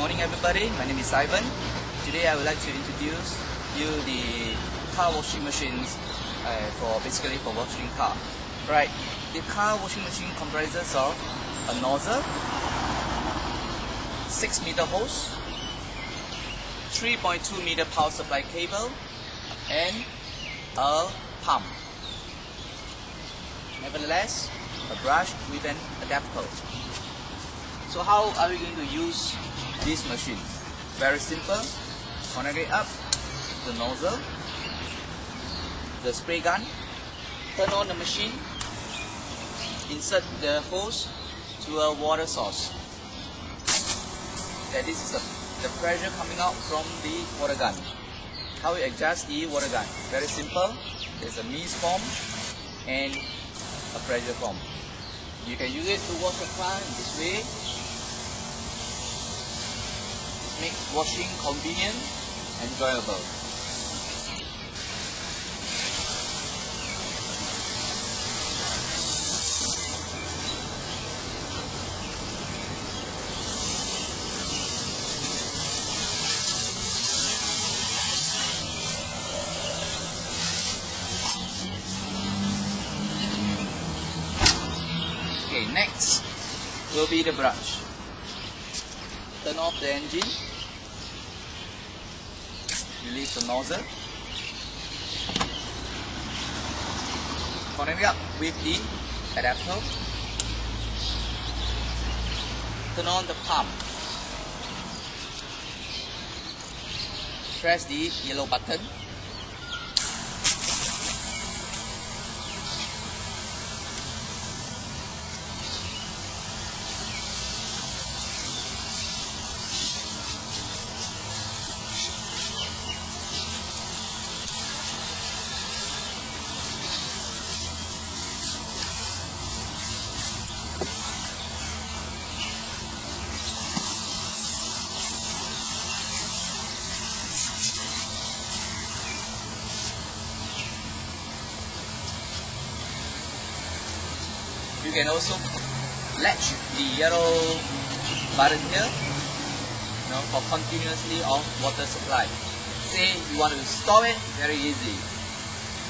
morning everybody, my name is Ivan. Today I would like to introduce you the car washing machines basically for washing car. Right, the car washing machine comprises of a nozzle, 6-meter hose, 3.2-meter power supply cable, and a pump. Nevertheless, a brush with an adapter. So how are we going to use this machine? Very simple. Connect it up the nozzle, the spray gun, turn on the machine, insert the hose to a water source. Okay, this is the pressure coming out from the water gun. How we adjust the water gun? Very simple. There's a mist form and a pressure form. You can use it to wash your car in this way. It makes washing convenient and enjoyable. Okay, next will be the brush. Turn off the engine, release the nozzle, connect it up with the adapter, turn on the pump, press the yellow button, you can also latch the yellow button here, for continuously of water supply. Say you want to stop it, very easy.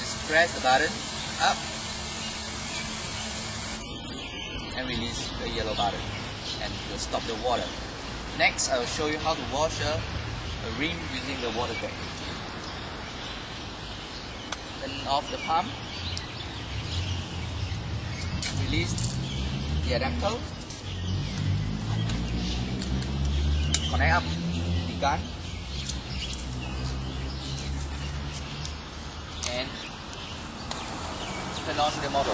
Just press the button up and release the yellow button, and it will stop the water. Next, I will show you how to wash a rim using the water tank. Turn off the pump. Release the adapter, connect up the gun, and turn on the motor.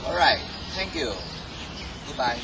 Alright, thank you. Goodbye.